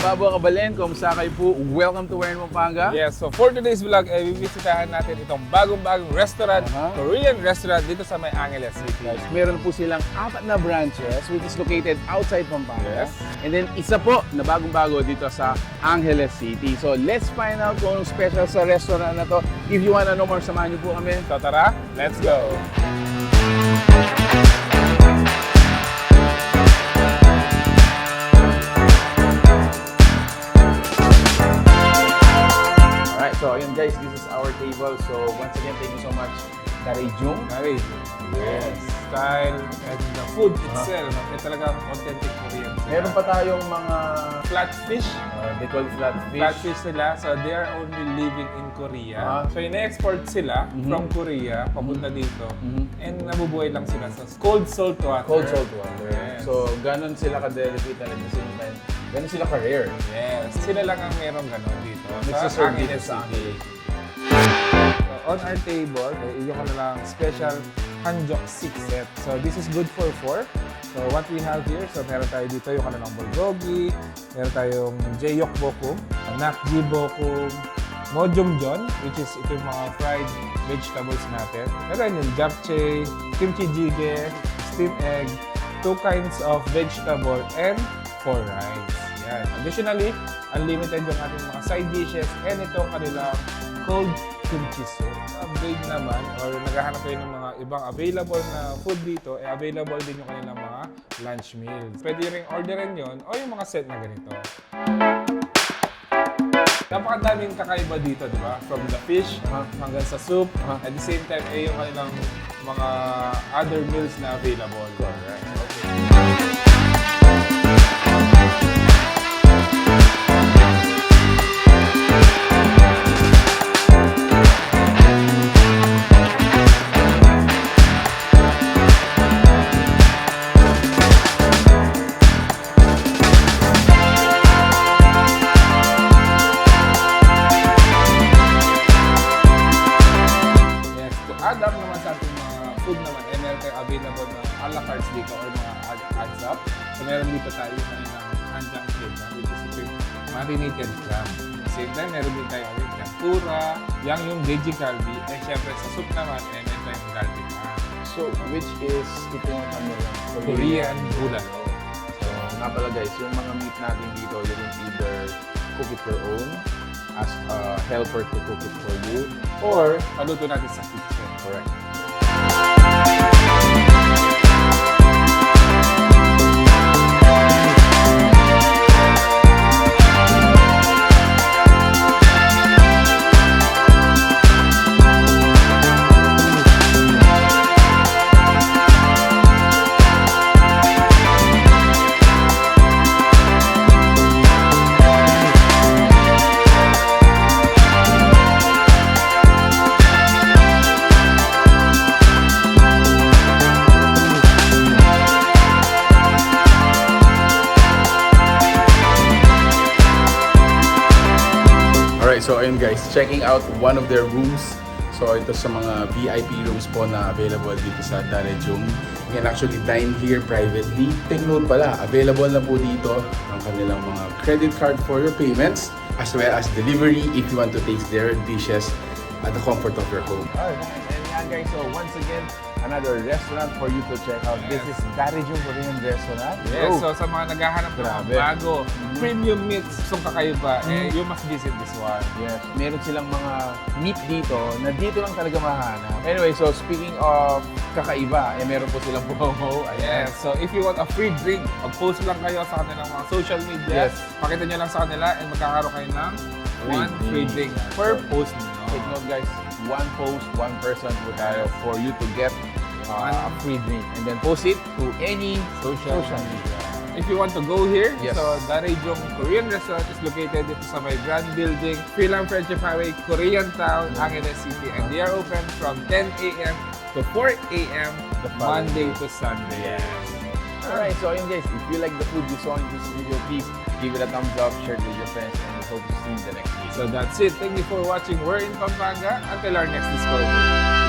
Bago kabalen, kumusta kayo po? Welcome to Pampanga. Yes, so for today's vlog, bibisitahan natin itong bagong-bagong restaurant, Korean restaurant dito sa May Angeles City. Guys, meron po silang 4 na branches which is located outside Pampanga. Yes. And then isa po na bagong-bago dito sa Angeles City. So let's find out kung anong special sa restaurant na to. If you wanna know more, samahan niyo po kami. So tara, let's go! So ayun guys, this is our table. So once again, thank you so much, Daraejung. Yes. Style and the food itself, talagang authentic Korean. Meron pa tayong mga flatfish. They call flatfish. Flatfish sila, so they are only living in Korea. So ina-export sila from Korea, papunta dito. And nabubuhay lang sila sa cold salt water. Cold salt water. Yes. So ganon sila ka-delicate and at the same time, ganon sila ka-rare. Yes. Sila lang ang merong ganon dito. Nagsaserve dito sa akin. So, on our table, yung ko na lang special hanjok 6 set. So this is good for 4. So what we have here, so meron tayo dito yung kanilang bulgogi, meron tayong jeyok bokum, nakji bokum, mojumjeon, which is ito yung mga fried vegetables natin. Meron yung japchae, kimchi jjigae, steamed egg, 2 kinds of vegetable, and 4 rice. Yan. Additionally, unlimited yung ating mga side dishes and itong kanilang cold kimchi soup. Upgrade naman or naghahanap kayo ng mga ibang available na food dito, available din yung kanilang mga lunch meals. Pwede rin orderin yon o yung mga set na ganito. Napakadaming kakaiba dito, di ba? From the fish hanggang sa soup. At the same time, yung kanilang mga other meals na available. Alright. Okay. Add-up naman sa ating mga food naman, meron tayong available na a la carte dito or mga adds-up. So meron dito tayo ng handang shrimp, which is ito yung marinated crab. At the same time, meron din tayo yung tempura, yung Brgy kalbi, and syempre sa soup naman, meron tayong garlic naan. So which is ito yung Korean bulalo. So nga pala guys, yung mga meat natin dito, you can either cook it your own, as a helper to cook it for you, or paluto natin sa kitchen. Correct. So ayun guys, checking out one of their rooms. So ito sa mga VIP rooms po na available dito sa Daraejung. You can actually dine here privately. Take note pala, available na po dito ang kanilang mga credit card for your payments as well as delivery if you want to taste their dishes at the comfort of your home. Alright, and yan guys, so once again, another restaurant for you to check out. This is Daraejung Korean Restaurant. Yes, so sa mga naghahanap ng mga bago, premium meats, gustong kakaiba, you must visit this one. Yes, meron silang mga meat dito na dito lang talaga mahanap. Anyway, so speaking of kakaiba, meron po silang promo. Yes, so if you want a free drink, mag-post lang kayo sa kanilang mga social media. Yes. Pakita nyo lang sa kanila and magkakaroon kayo ng one free drink per post nyo. Take note guys, one post, one person po tayo for you to get a free drink. And then post it to any social media. If you want to go here, yes. So Daraejung Korean Restaurant is located dito sa may Grand Building, Philam Friendship Highway, Korean Town, Angeles City. And they are open from 10 a.m. to 4 a.m. Monday to Sunday. Yes. Alright, so ayun guys, if you like the food you saw in this video, please give it a thumbs up, share it with your friends, and hope to see you in the next video. So that's it. Thank you for watching. We're in Pampanga. Until our next discovery.